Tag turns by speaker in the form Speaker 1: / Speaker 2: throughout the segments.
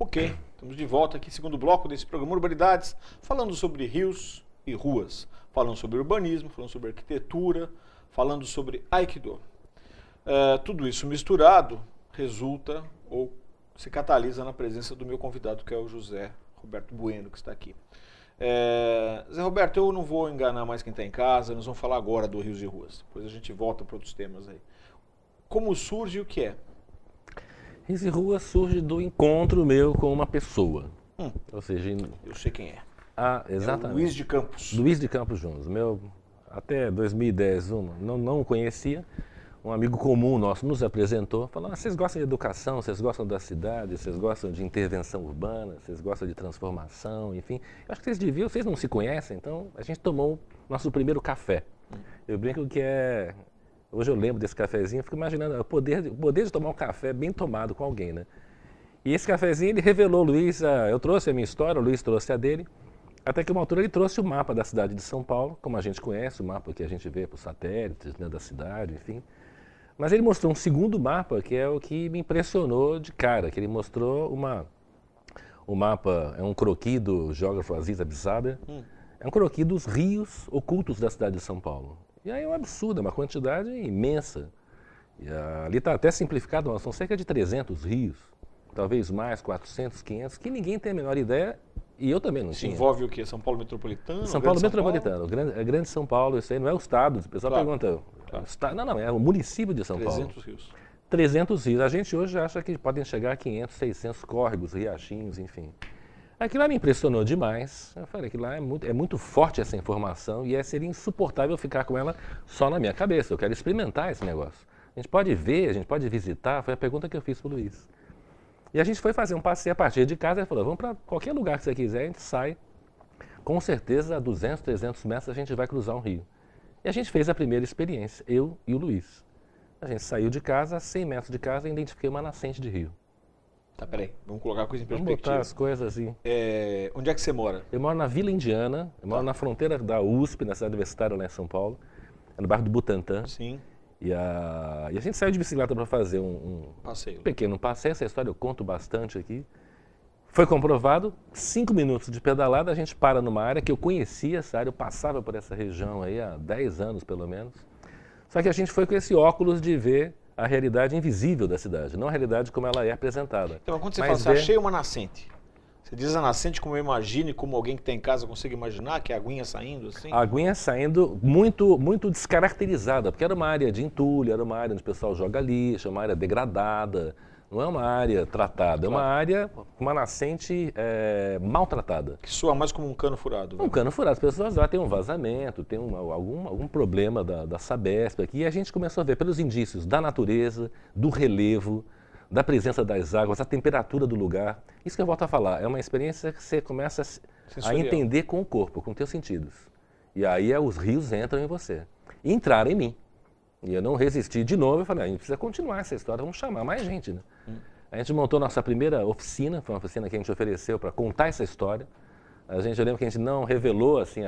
Speaker 1: Ok, estamos de volta aqui, segundo bloco desse programa Urbanidades, falando sobre rios e ruas, falando sobre urbanismo, falando sobre arquitetura, falando sobre Aikido. Tudo isso misturado resulta ou se catalisa na presença do meu convidado, que é o José Roberto Bueno, que está aqui. Zé Roberto, eu não vou enganar mais quem está em casa, nós vamos falar agora do Rios e Ruas, depois a gente volta para outros temas aí. Como surge e o que é?
Speaker 2: Rios e Ruas surge do encontro meu com uma pessoa. Ou seja,
Speaker 1: Eu sei quem é.
Speaker 2: exatamente.
Speaker 1: É o Luiz de Campos.
Speaker 2: Luiz de Campos Júnior. Até 2010 não o conhecia. Um amigo comum nosso nos apresentou, falou: vocês gostam de educação, vocês gostam da cidade, vocês gostam de intervenção urbana, vocês gostam de transformação, enfim. Eu acho que vocês deviam, vocês não se conhecem, então a gente tomou nosso primeiro café. Eu brinco que hoje eu lembro desse cafezinho, fico imaginando o poder de tomar um café bem tomado com alguém, né? E esse cafezinho ele revelou, Luiz, eu trouxe a minha história, o Luiz trouxe a dele, até que uma altura ele trouxe o mapa da cidade de São Paulo, como a gente conhece, o mapa que a gente vê por satélites, né, da cidade, enfim. Mas ele mostrou um segundo mapa, que é o que me impressionou de cara, que ele mostrou o mapa, é um croquis do geógrafo Aziz Absaber, é um croquis dos rios ocultos da cidade de São Paulo. E aí é um absurdo, é uma quantidade imensa. E ali está até simplificado, mas são cerca de 300 rios, talvez mais, 400, 500, que ninguém tem a menor ideia, e eu também não tinha.
Speaker 1: Envolve o quê? São Paulo Metropolitano?
Speaker 2: São Paulo Metropolitano, Grande São Paulo, isso aí não é o estado, o pessoal pergunta... Não, é o município de São Paulo.
Speaker 1: 300 rios.
Speaker 2: 300 rios. A gente hoje acha que podem chegar a 500, 600 córregos, riachinhos, enfim. Aquilo lá me impressionou demais. Eu falei que lá é muito forte essa informação e seria insuportável ficar com ela só na minha cabeça. Eu quero experimentar esse negócio. A gente pode ver, a gente pode visitar. Foi a pergunta que eu fiz para o Luiz. E a gente foi fazer um passeio a partir de casa. Ele falou: vamos para qualquer lugar que você quiser, a gente sai. Com certeza, a 200, 300 metros a gente vai cruzar um rio. E a gente fez a primeira experiência, eu e o Luiz. A gente saiu de casa, a 100 metros de casa, e identifiquei uma nascente de rio.
Speaker 1: Tá, peraí, vamos colocar a coisa em
Speaker 2: Vamos
Speaker 1: perspectiva.
Speaker 2: botar as coisas assim.
Speaker 1: Onde é que você mora?
Speaker 2: Eu moro na Vila Indiana, eu moro na fronteira da USP, na cidade universitária lá em São Paulo, no bairro do Butantã.
Speaker 1: Sim.
Speaker 2: E a gente saiu de bicicleta para fazer um pequeno passeio, essa história eu conto bastante aqui. Foi comprovado, 5 minutos de pedalada, a gente para numa área que eu conhecia essa área, eu passava por essa região aí há 10 anos pelo menos. Só que a gente foi com esse óculos de ver a realidade invisível da cidade, não a realidade como ela é apresentada.
Speaker 1: Então, quando você fala assim, achei uma nascente, você diz a nascente como eu imagino e como alguém que está em casa consegue imaginar, que é a aguinha saindo assim?
Speaker 2: A aguinha saindo muito descaracterizada, porque era uma área de entulho, era uma área onde o pessoal joga lixo, uma área degradada. Não é uma área tratada, é uma área, uma nascente maltratada.
Speaker 1: Que soa mais como um cano furado.
Speaker 2: Um cano furado, as pessoas lá têm um vazamento, tem algum problema da Sabesp aqui, e a gente começou a ver pelos indícios da natureza, do relevo, da presença das águas, a temperatura do lugar. Isso que eu volto a falar, é uma experiência que você começa a entender com o corpo, com os teus sentidos. E aí os rios entram em você. E entraram em mim. E eu não resisti de novo, eu falei: a gente precisa continuar essa história, vamos chamar mais gente, né? A gente montou nossa primeira oficina, foi uma oficina que a gente ofereceu para contar essa história. Eu lembro que a gente não revelou assim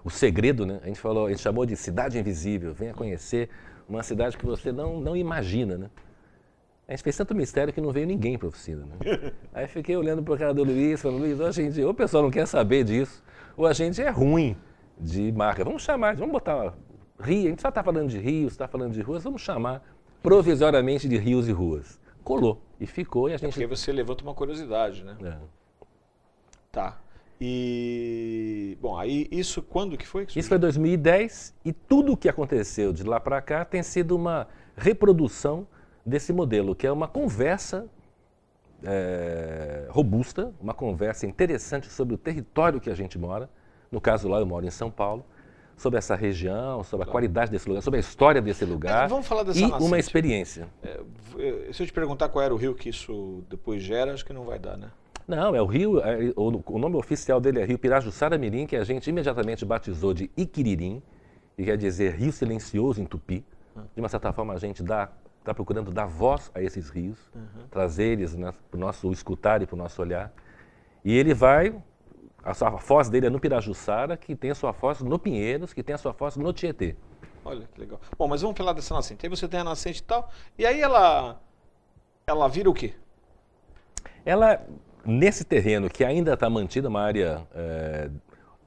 Speaker 2: o segredo, né? A gente chamou de Cidade Invisível, venha conhecer uma cidade que você não imagina, né? A gente fez tanto mistério que não veio ninguém para a oficina, né? Aí fiquei olhando para o cara do Luiz, falando: Luiz, ou o pessoal não quer saber disso, ou a gente é ruim de marca, vamos botar... Rio, a gente só está falando de rios, está falando de ruas, vamos chamar provisoriamente de Rios e Ruas. Colou e ficou e a gente...
Speaker 1: Porque você levanta uma curiosidade, né? Tá. E... Bom, aí isso quando que foi?
Speaker 2: Isso foi 2010 e tudo o que aconteceu de lá para cá tem sido uma reprodução desse modelo, que é uma conversa robusta, uma conversa interessante sobre o território que a gente mora. No caso lá eu moro em São Paulo. Sobre essa região, sobre a qualidade desse lugar, sobre a história desse lugar.
Speaker 1: Vamos falar dessa
Speaker 2: nascente. Uma experiência.
Speaker 1: Se eu te perguntar qual era o rio que isso depois gera, acho que não vai dar, né?
Speaker 2: Não, é o rio, o nome oficial dele é Rio Pirajussara Mirim, que a gente imediatamente batizou de Iquiririm, que quer dizer Rio Silencioso em Tupi. De uma certa forma a gente está procurando dar voz a esses rios, trazer eles para o nosso escutar e para o nosso olhar. E ele vai... A sua foz dele é no Pirajussara, que tem a sua foz no Pinheiros, que tem a sua foz no Tietê.
Speaker 1: Olha que legal. Bom, mas vamos falar dessa nascente. Aí você tem a nascente e tal, e aí ela vira o quê?
Speaker 2: Ela, nesse terreno que ainda está mantida, uma área...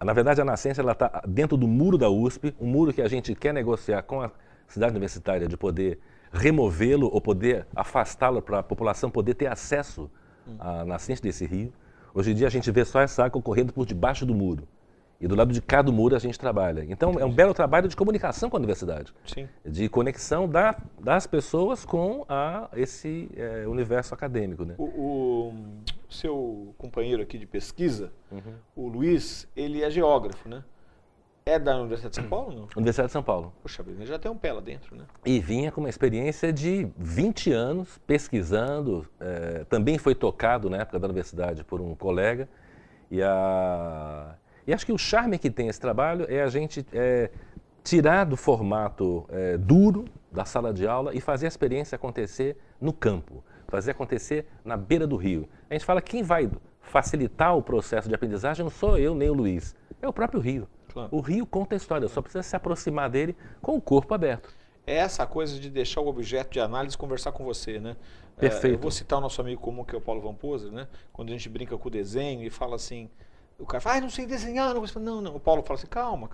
Speaker 2: na verdade, a nascente está dentro do muro da USP, um muro que a gente quer negociar com a cidade universitária de poder removê-lo ou poder afastá-lo para a população poder ter acesso à nascente desse rio. Hoje em dia a gente vê só essa água correndo por debaixo do muro. E do lado de cá do muro a gente trabalha. Então é um belo trabalho de comunicação com a universidade.
Speaker 1: Sim.
Speaker 2: De conexão das pessoas com esse universo acadêmico, né?
Speaker 1: O seu companheiro aqui de pesquisa, o Luiz, ele é geógrafo, né? É da Universidade de São Paulo, não?
Speaker 2: Universidade de São Paulo.
Speaker 1: Poxa vida, ele já tem um pé lá dentro, né?
Speaker 2: E vinha com uma experiência de 20 anos pesquisando, também foi tocado na época da universidade por um colega. E acho que o charme que tem esse trabalho é a gente tirar do formato duro da sala de aula e fazer a experiência acontecer no campo, fazer acontecer na beira do rio. A gente fala que quem vai facilitar o processo de aprendizagem não sou eu nem o Luiz, é o próprio rio. Claro. O rio conta a história, só precisa se aproximar dele com o corpo aberto.
Speaker 1: É essa coisa de deixar o objeto de análise conversar com você, né?
Speaker 2: Perfeito.
Speaker 1: Eu vou citar o nosso amigo comum, que é o Paulo Van Poser, né? Quando a gente brinca com o desenho e fala assim, o cara fala, não sei desenhar, não. O Paulo fala assim, calma.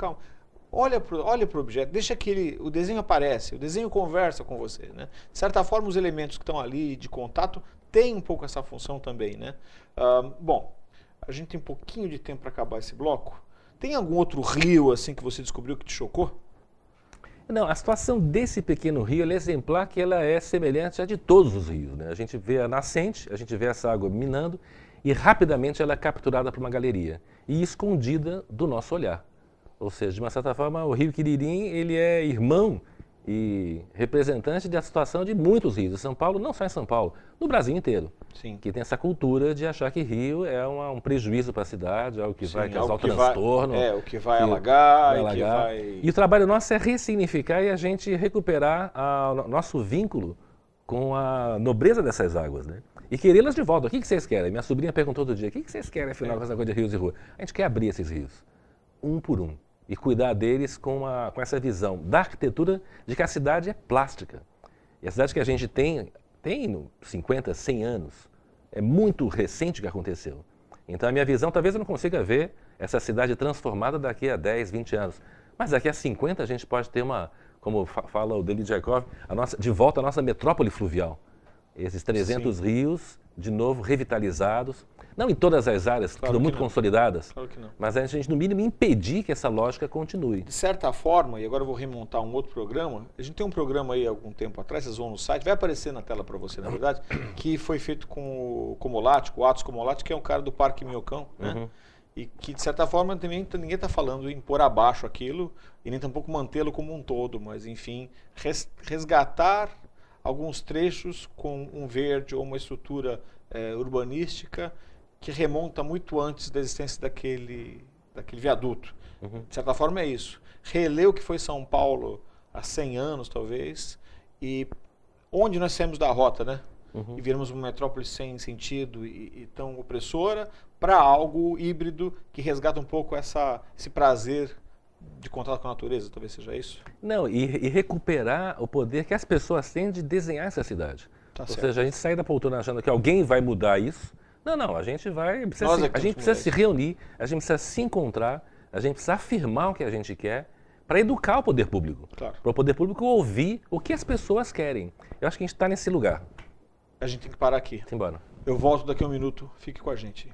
Speaker 1: Olha pro objeto, deixa que o desenho aparece, o desenho conversa com você, né? De certa forma, os elementos que estão ali de contato têm um pouco essa função também, né? Bom, a gente tem um pouquinho de tempo para acabar esse bloco. Tem algum outro rio assim que você descobriu que te chocou?
Speaker 2: Não, a situação desse pequeno rio é exemplar que ela é semelhante à de todos os rios, né? A gente vê a nascente, a gente vê essa água minando e rapidamente ela é capturada por uma galeria e escondida do nosso olhar. Ou seja, de uma certa forma, o rio Quiririm ele é irmão e representante da situação de muitos rios. Em São Paulo, não só em São Paulo, no Brasil inteiro.
Speaker 1: Sim.
Speaker 2: Que tem essa cultura de achar que rio é um prejuízo para a cidade, algo que vai causar o transtorno.
Speaker 1: O que vai alagar.
Speaker 2: E o trabalho nosso é ressignificar e a gente recuperar o nosso vínculo com a nobreza dessas águas, né? E querê-las de volta. O que vocês querem? Minha sobrinha perguntou outro dia, o que vocês querem afinal com essa coisa de rios e rua? A gente quer abrir esses rios, um por um. E cuidar deles com essa visão da arquitetura de que a cidade é plástica. E a cidade que a gente tem 50, 100 anos. É muito recente o que aconteceu. Então a minha visão, talvez eu não consiga ver essa cidade transformada daqui a 10, 20 anos. Mas daqui a 50 a gente pode ter como fala o David Jacob, de volta à nossa metrópole fluvial. Esses 300
Speaker 1: Sim.
Speaker 2: rios, de novo, revitalizados. Não em todas as áreas, que estão muito consolidadas,
Speaker 1: claro que não.
Speaker 2: Mas a gente, no mínimo, impedir que essa lógica continue.
Speaker 1: De certa forma, e agora eu vou remontar um outro programa, a gente tem um programa aí há algum tempo atrás, vocês vão no site, vai aparecer na tela para você, na verdade, que foi feito com o Comolatti, com o Atos Comolatti, que é um cara do Parque Minhocão, né? E que, de certa forma, também ninguém está falando em pôr abaixo aquilo, e nem tampouco mantê-lo como um todo, mas, enfim, resgatar alguns trechos com um verde ou uma estrutura urbanística que remonta muito antes da existência daquele viaduto. De certa forma é isso. Reler o que foi São Paulo há 100 anos, talvez, e onde nós saímos da rota, né? E viramos uma metrópole sem sentido e tão opressora para algo híbrido que resgata um pouco esse prazer de contato com a natureza, talvez seja isso?
Speaker 2: Não, e recuperar o poder que as pessoas têm de desenhar essa cidade.
Speaker 1: Tá
Speaker 2: Ou
Speaker 1: certo.
Speaker 2: seja, a gente sai da poltrona achando que alguém vai mudar isso. Não, a gente precisa se reunir, a gente precisa se encontrar, a gente precisa afirmar o que a gente quer para educar o poder público.
Speaker 1: Claro.
Speaker 2: Para o poder público ouvir o que as pessoas querem. Eu acho que a gente está nesse lugar.
Speaker 1: A gente tem que parar aqui.
Speaker 2: Simbora.
Speaker 1: Eu volto daqui a um minuto, fique com a gente.